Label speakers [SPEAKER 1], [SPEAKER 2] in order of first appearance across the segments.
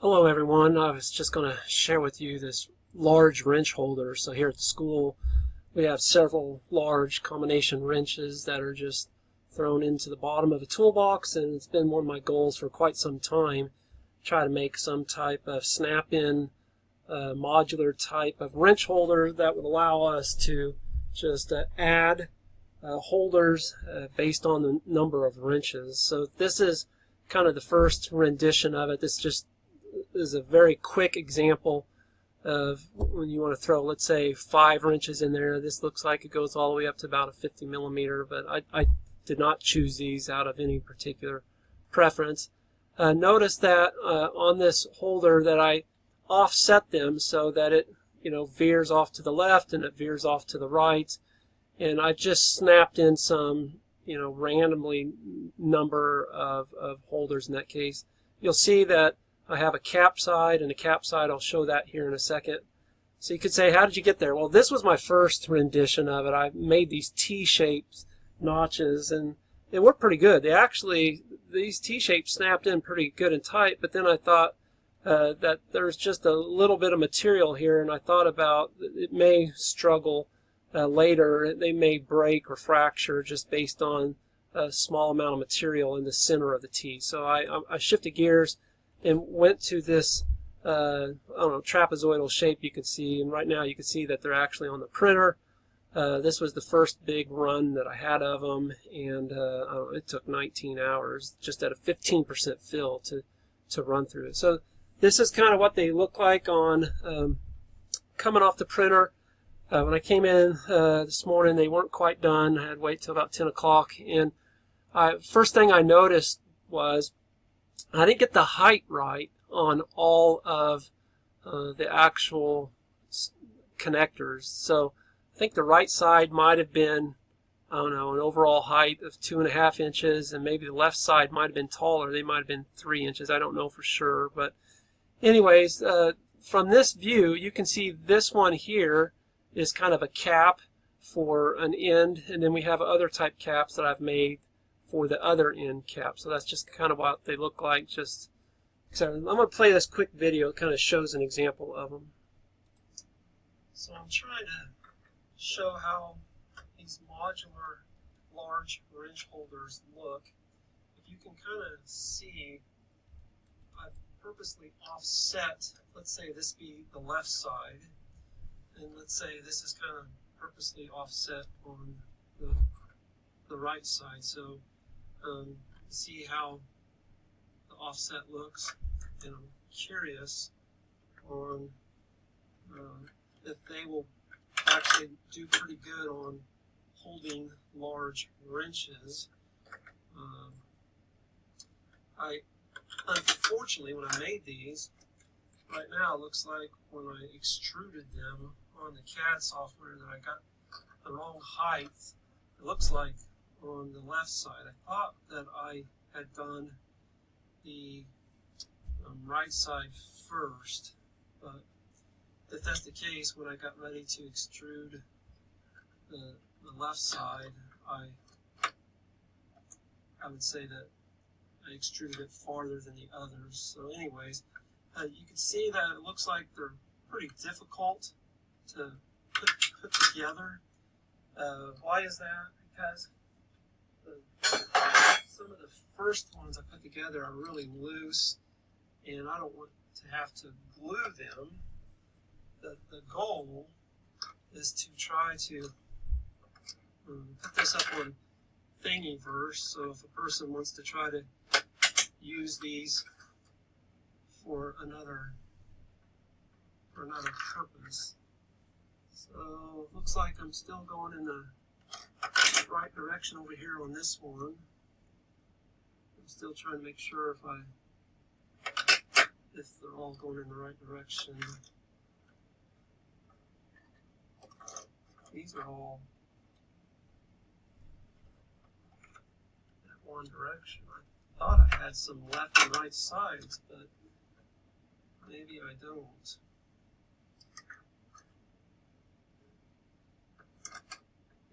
[SPEAKER 1] Hello everyone, I was just going to share with you this large wrench holder. So here at the school we have several large combination wrenches that are just thrown into the bottom of a toolbox, and it's been one of my goals for quite some time, try to make some type of snap-in modular type of wrench holder that would allow us to just add holders based on the number of wrenches. So this is kind of the first rendition of it. This just is a very quick example of when you want to throw, let's say, 5 wrenches in there. This looks like it goes all the way up to about a 50 millimeter, but I did not choose these out of any particular preference. Notice that on this holder that I offset them so that it veers off to the left and it veers off to the right, and I just snapped in some randomly number of holders in that case. You'll see that I have a cap side and a cap side. I'll show that here in a second. So you could say, how did you get there? Well, this was my first rendition of it. I made these T-shaped notches, and they worked pretty good. These T-shapes snapped in pretty good and tight, but then I thought that there's just a little bit of material here, and I thought about it may struggle later. They may break or fracture just based on a small amount of material in the center of the T. So I shifted gears and went to this I don't know, trapezoidal shape you can see, and right now you can see that they're actually on the printer. This was the first big run that I had of them, and it took 19 hours just at a 15% fill to run through it. So this is kind of what they look like on coming off the printer. When I came in this morning, they weren't quite done. I had to wait till about 10 o'clock, and first thing I noticed was I didn't get the height right on all of the actual connectors. So I think the right side might have been, I don't know, an overall height of 2.5 inches, and maybe the left side might have been taller. They might have been 3 inches. I don't know for sure. But anyways, from this view, you can see this one here is kind of a cap for an end, and then we have other type caps that I've made for the other end cap. So that's just kind of what they look like. So I'm going to play this quick video. It kind of shows an example of them. So I'm trying to show how these modular large wrench holders look. If you can kind of see, I've purposely offset, let's say this be the left side, and let's say this is kind of purposely offset on the right side. So see how the offset looks, and I'm curious on if they will actually do pretty good on holding large wrenches. Unfortunately, when I made these, right now it looks like when I extruded them on the CAD software that I got the wrong height. It looks like on the left side. I thought that I had done the right side first, but if that's the case, when I got ready to extrude the left side, I would say that I extruded it farther than the others. So anyways, you can see that it looks like they're pretty difficult to put together. Why is that? Because some of the first ones I put together are really loose, and I don't want to have to glue them. The goal is to try to put this up on Thingiverse, so if a person wants to try to use these for another purpose. So it looks like I'm still going in the right direction over here on this one. I'm still trying to make sure if they're all going in the right direction. These are all in one direction. I thought I had some left and right sides, but maybe I don't.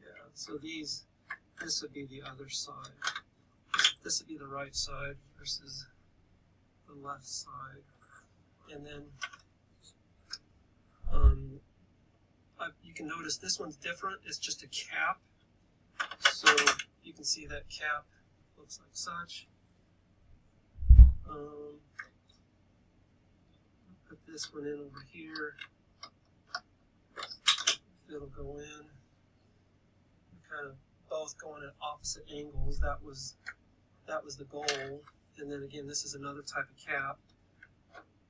[SPEAKER 1] Yeah, so this would be the other side. This would be the right side versus the left side. And then you can notice this one's different. It's just a cap. So you can see that cap looks like such. Put this one in over here. It'll go in. Kind of both going at opposite angles. That was the goal. And then again, this is another type of cap.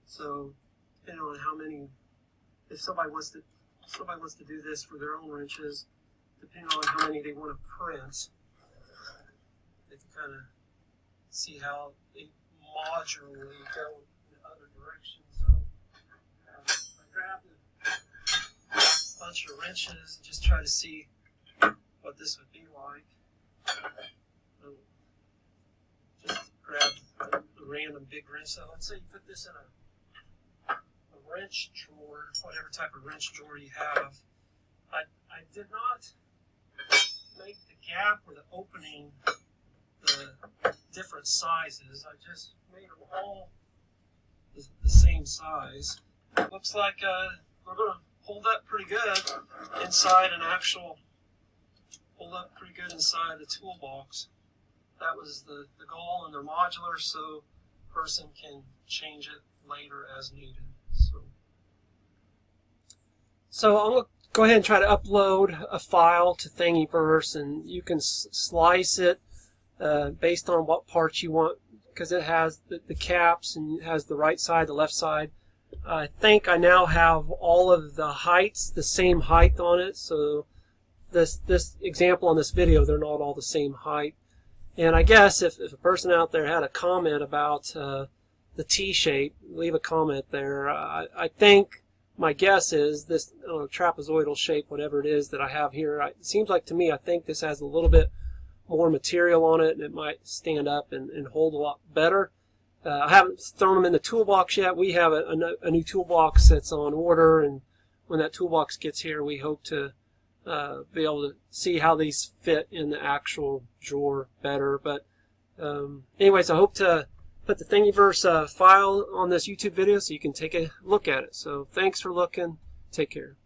[SPEAKER 1] So depending on how many, if somebody wants to do this for their own wrenches, depending on how many they want to print, they can kind of see how they modularly go in the other direction. So I grabbed a bunch of wrenches and just try to see what this would be like. Just grab a random big wrench. So let's say you put this in a wrench drawer, whatever type of wrench drawer you have. I did not make the gap or the opening the different sizes. I just made them all the same size. Looks like we're going to hold up pretty good inside an actual, hold up pretty good inside the toolbox. That was the goal, and they're modular, so a person can change it later as needed. So I'm going to go ahead and try to upload a file to Thingiverse, and you can slice it based on what parts you want, because it has the caps and it has the right side, the left side. I think I now have all of the heights, the same height on it, so this example on this video, they're not all the same height. And I guess if a person out there had a comment about the T-shape, leave a comment there. I think my guess is this trapezoidal shape, whatever it is that I have here, it seems like to me, I think this has a little bit more material on it, and it might stand up and hold a lot better. I haven't thrown them in the toolbox yet. We have a new toolbox that's on order, and when that toolbox gets here, we hope to be able to see how these fit in the actual drawer better. But anyways, I hope to put the Thingiverse file on this YouTube video so you can take a look at it. So thanks for looking. Take care.